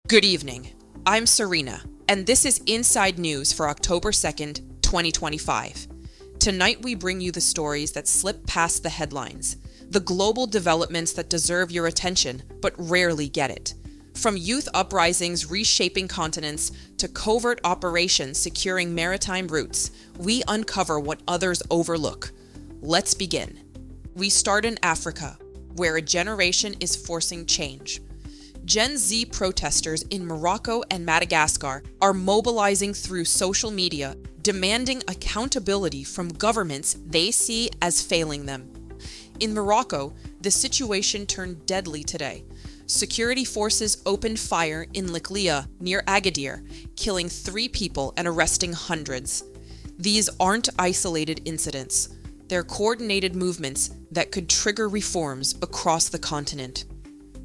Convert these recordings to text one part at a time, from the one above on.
Good evening. I'm Serena, and this is Inside News for October 2nd, 2025. Tonight we bring you the stories that slip past the headlines, the global developments that deserve your attention but rarely get it. From youth uprisings reshaping continents to covert operations securing maritime routes, we uncover what others overlook. Let's begin. We start in Africa, where a generation is forcing change. Gen Z protesters in Morocco and Madagascar are mobilizing through social media, demanding accountability from governments they see as failing them. In Morocco, the situation turned deadly today. Security forces opened fire in Liklia near Agadir, killing 3 people and arresting hundreds. These aren't isolated incidents. They're coordinated movements that could trigger reforms across the continent.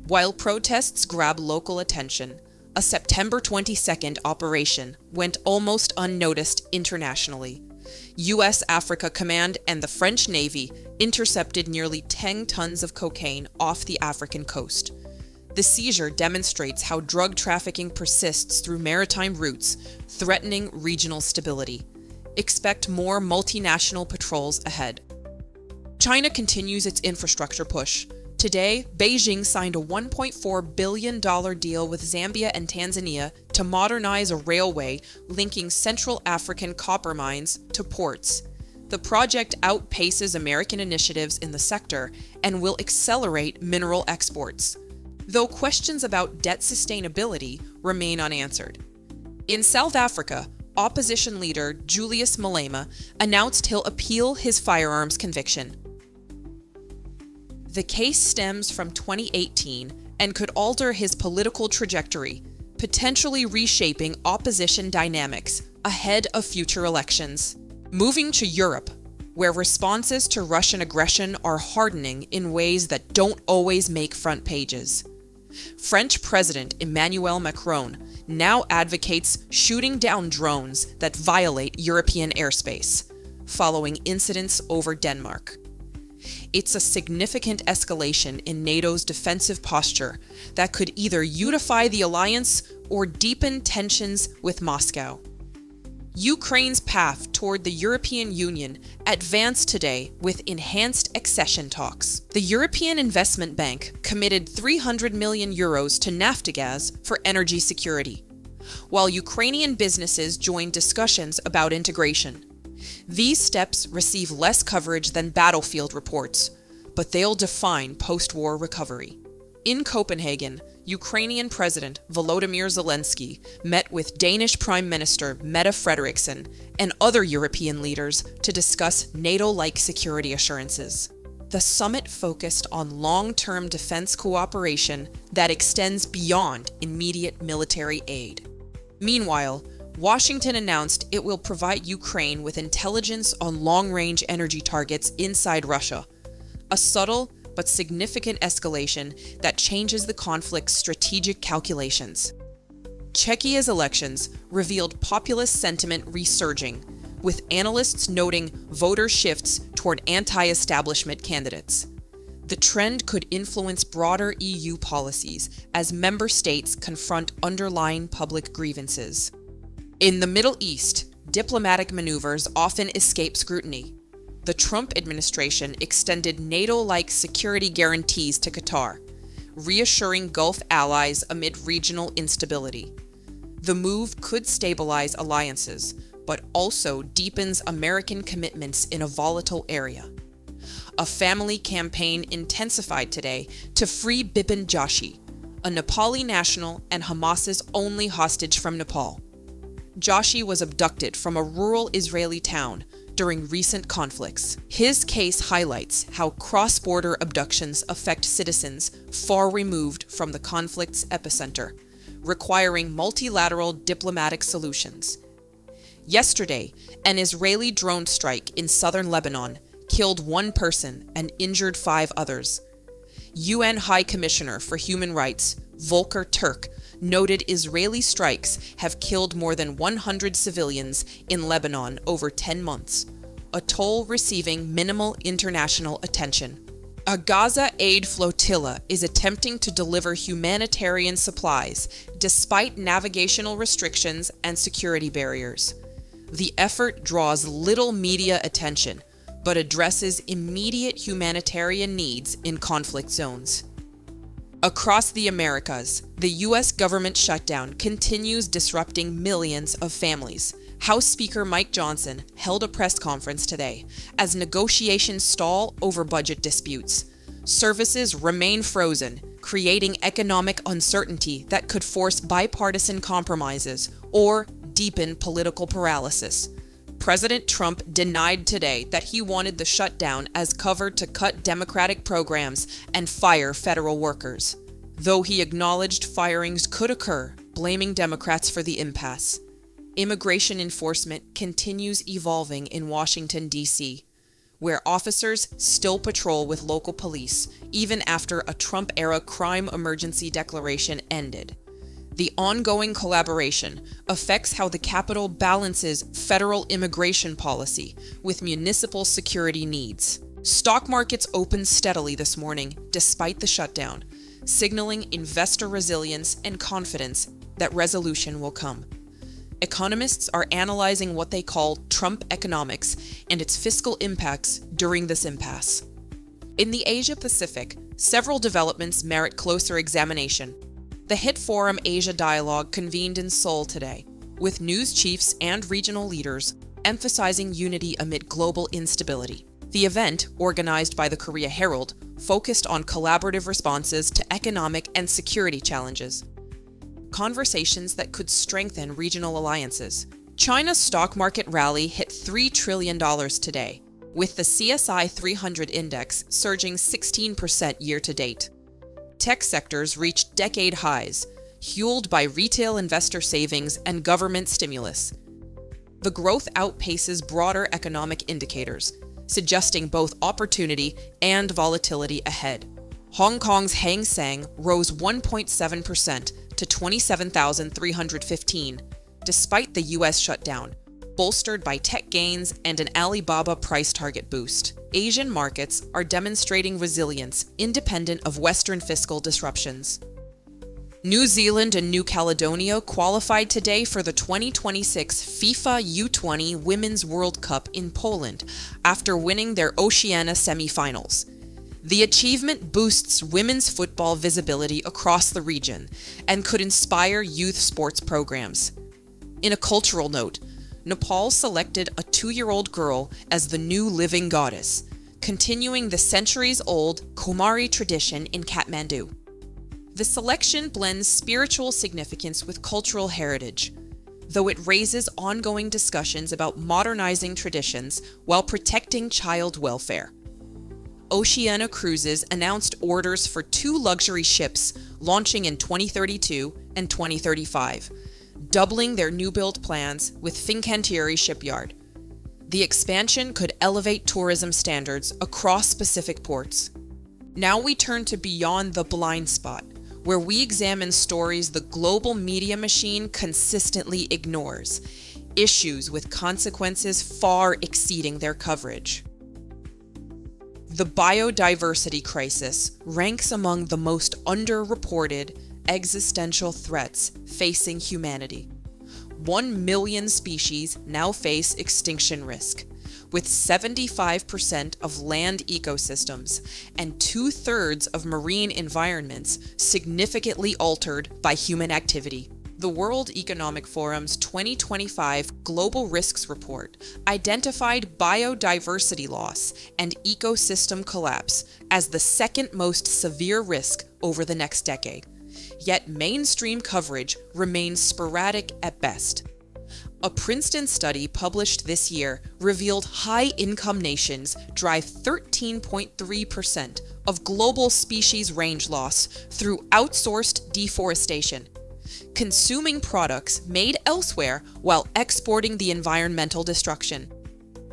While protests grab local attention, a September 22nd operation went almost unnoticed internationally. U.S. Africa Command and the French Navy intercepted nearly 10 tons of cocaine off the African coast. The seizure demonstrates how drug trafficking persists through maritime routes, threatening regional stability. Expect more multinational patrols ahead. China continues its infrastructure push. Today, Beijing signed a $1.4 billion deal with Zambia and Tanzania to modernize a railway linking Central African copper mines to ports. The project outpaces American initiatives in the sector and will accelerate mineral exports, though questions about debt sustainability remain unanswered. In South Africa, opposition leader Julius Malema announced he'll appeal his firearms conviction. The case stems from 2018 and could alter his political trajectory, potentially reshaping opposition dynamics ahead of future elections. Moving to Europe, where responses to Russian aggression are hardening in ways that don't always make front pages. French President Emmanuel Macron now advocates shooting down drones that violate European airspace, following incidents over Denmark. It's a significant escalation in NATO's defensive posture that could either unify the alliance or deepen tensions with Moscow. Ukraine's path toward the European Union advanced today with enhanced accession talks. The European Investment Bank committed €300 million to Naftogaz for energy security, while Ukrainian businesses joined discussions about integration. These steps receive less coverage than battlefield reports, but they'll define post-war recovery. In Copenhagen, Ukrainian President Volodymyr Zelensky met with Danish Prime Minister Mette Frederiksen and other European leaders to discuss NATO-like security assurances. The summit focused on long-term defense cooperation that extends beyond immediate military aid. Meanwhile, Washington announced it will provide Ukraine with intelligence on long-range energy targets inside Russia, a subtle but significant escalation that changes the conflict's strategic calculations. Czechia's elections revealed populist sentiment resurging, with analysts noting voter shifts toward anti-establishment candidates. The trend could influence broader EU policies as member states confront underlying public grievances. In the Middle East, diplomatic maneuvers often escape scrutiny. The Trump administration extended NATO-like security guarantees to Qatar, reassuring Gulf allies amid regional instability. The move could stabilize alliances, but also deepens American commitments in a volatile area. A family campaign intensified today to free Bipin Joshi, a Nepali national and Hamas's only hostage from Nepal. Joshi was abducted from a rural Israeli town during recent conflicts. His case highlights how cross-border abductions affect citizens far removed from the conflict's epicenter, requiring multilateral diplomatic solutions. Yesterday, an Israeli drone strike in southern Lebanon killed 1 person and injured 5 others. UN High Commissioner for Human Rights, Volker Turk, noted Israeli strikes have killed more than 100 civilians in Lebanon over 10 months, a toll receiving minimal international attention. A Gaza aid flotilla is attempting to deliver humanitarian supplies despite navigational restrictions and security barriers. The effort draws little media attention, but addresses immediate humanitarian needs in conflict zones. Across the Americas, the U.S. government shutdown continues disrupting millions of families. House Speaker Mike Johnson held a press conference today as negotiations stall over budget disputes. Services remain frozen, creating economic uncertainty that could force bipartisan compromises or deepen political paralysis. President Trump denied today that he wanted the shutdown as cover to cut Democratic programs and fire federal workers, though he acknowledged firings could occur, blaming Democrats for the impasse. Immigration enforcement continues evolving in Washington, D.C., where officers still patrol with local police even after a Trump-era crime emergency declaration ended. The ongoing collaboration affects how the Capitol balances federal immigration policy with municipal security needs. Stock markets opened steadily this morning despite the shutdown, signaling investor resilience and confidence that resolution will come. Economists are analyzing what they call Trump economics and its fiscal impacts during this impasse. In the Asia-Pacific, several developments merit closer examination. The Hit Forum Asia Dialogue convened in Seoul today, with news chiefs and regional leaders emphasizing unity amid global instability. The event, organized by the Korea Herald, focused on collaborative responses to economic and security challenges. Conversations that could strengthen regional alliances. China's stock market rally hit $3 trillion today, with the CSI 300 index surging 16% year-to-date. Tech sectors reached decade highs, fueled by retail investor savings and government stimulus. The growth outpaces broader economic indicators, suggesting both opportunity and volatility ahead. Hong Kong's Hang Seng rose 1.7% to 27,315, despite the U.S. shutdown, bolstered by tech gains and an Alibaba price target boost. Asian markets are demonstrating resilience independent of Western fiscal disruptions. New Zealand and New Caledonia qualified today for the 2026 FIFA U20 Women's World Cup in Poland after winning their Oceania semi-finals. The achievement boosts women's football visibility across the region and could inspire youth sports programs. In a cultural note, Nepal selected a 2-year-old girl as the new living goddess, continuing the centuries-old Kumari tradition in Kathmandu. The selection blends spiritual significance with cultural heritage, though it raises ongoing discussions about modernizing traditions while protecting child welfare. Oceania Cruises announced orders for 2 luxury ships launching in 2032 and 2035, doubling their new-build plans with Fincantieri Shipyard. The expansion could elevate tourism standards across Pacific ports. Now we turn to Beyond the Blindspot, where we examine stories the global media machine consistently ignores, issues with consequences far exceeding their coverage. The biodiversity crisis ranks among the most underreported existential threats facing humanity. 1 million species now face extinction risk, with 75% of land ecosystems and 2/3 of marine environments significantly altered by human activity. The World Economic Forum's 2025 Global Risks Report identified biodiversity loss and ecosystem collapse as the second most severe risk over the next decade. Yet mainstream coverage remains sporadic at best. A Princeton study published this year revealed high-income nations drive 13.3% of global species range loss through outsourced deforestation, consuming products made elsewhere while exporting the environmental destruction.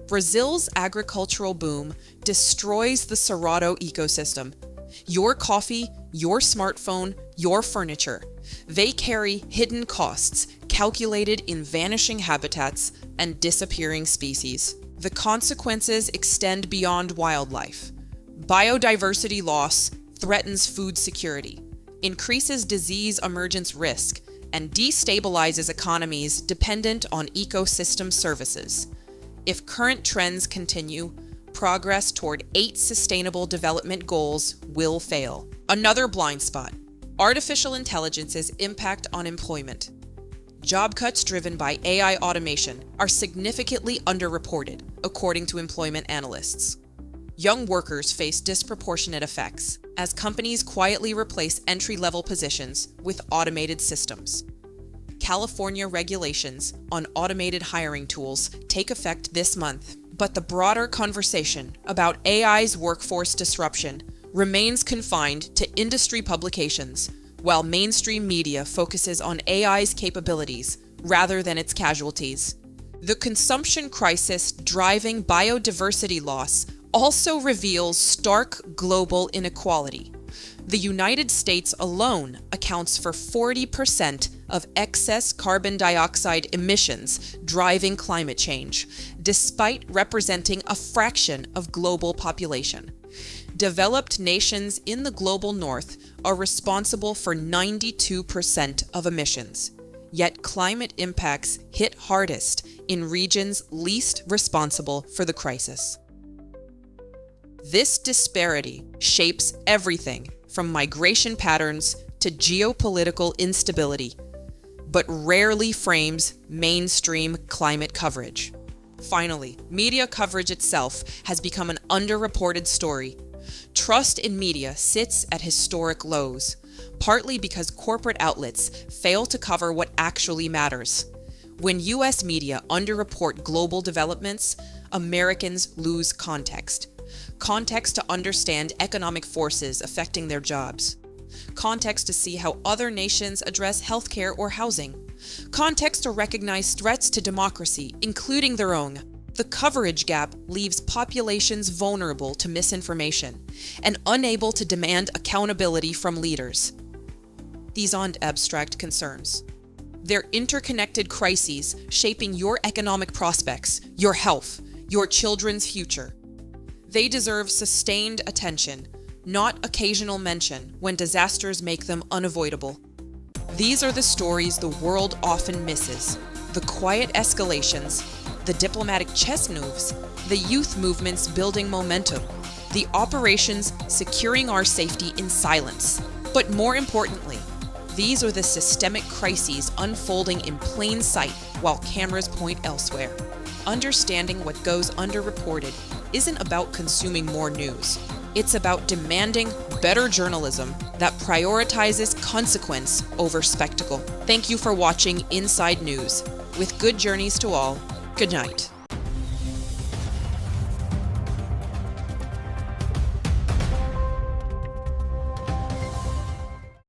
Brazil's agricultural boom destroys the Cerrado ecosystem. Your coffee, your smartphone, your furniture. They carry hidden costs calculated in vanishing habitats and disappearing species. The consequences extend beyond wildlife. Biodiversity loss threatens food security, increases disease emergence risk, and destabilizes economies dependent on ecosystem services. If current trends continue, progress toward 8 Sustainable Development Goals will fail. Another blind spot: artificial intelligence's impact on employment. Job cuts driven by AI automation are significantly underreported, according to employment analysts. Young workers face disproportionate effects as companies quietly replace entry-level positions with automated systems. California regulations on automated hiring tools take effect this month, but the broader conversation about AI's workforce disruption remains confined to industry publications, while mainstream media focuses on AI's capabilities rather than its casualties. The consumption crisis driving biodiversity loss also reveals stark global inequality. The United States alone accounts for 40% of excess carbon dioxide emissions driving climate change, despite representing a fraction of global population. Developed nations in the global north are responsible for 92% of emissions, yet climate impacts hit hardest in regions least responsible for the crisis. This disparity shapes everything from migration patterns to geopolitical instability, but rarely frames mainstream climate coverage. Finally, media coverage itself has become an underreported story. Trust in media sits at historic lows, partly because corporate outlets fail to cover what actually matters. When U.S. media underreport global developments, Americans lose context. Context to understand economic forces affecting their jobs. Context to see how other nations address healthcare or housing. Context to recognize threats to democracy, including their own. The coverage gap leaves populations vulnerable to misinformation and unable to demand accountability from leaders. These aren't abstract concerns. They're interconnected crises shaping your economic prospects, your health, your children's future. They deserve sustained attention, not occasional mention when disasters make them unavoidable. These are the stories the world often misses: the quiet escalations, the diplomatic chess moves, the youth movements building momentum, the operations securing our safety in silence. But more importantly, these are the systemic crises unfolding in plain sight while cameras point elsewhere. Understanding what goes underreported isn't about consuming more news. It's about demanding better journalism that prioritizes consequence over spectacle. Thank you for watching Inside News. With good journeys to all, good night.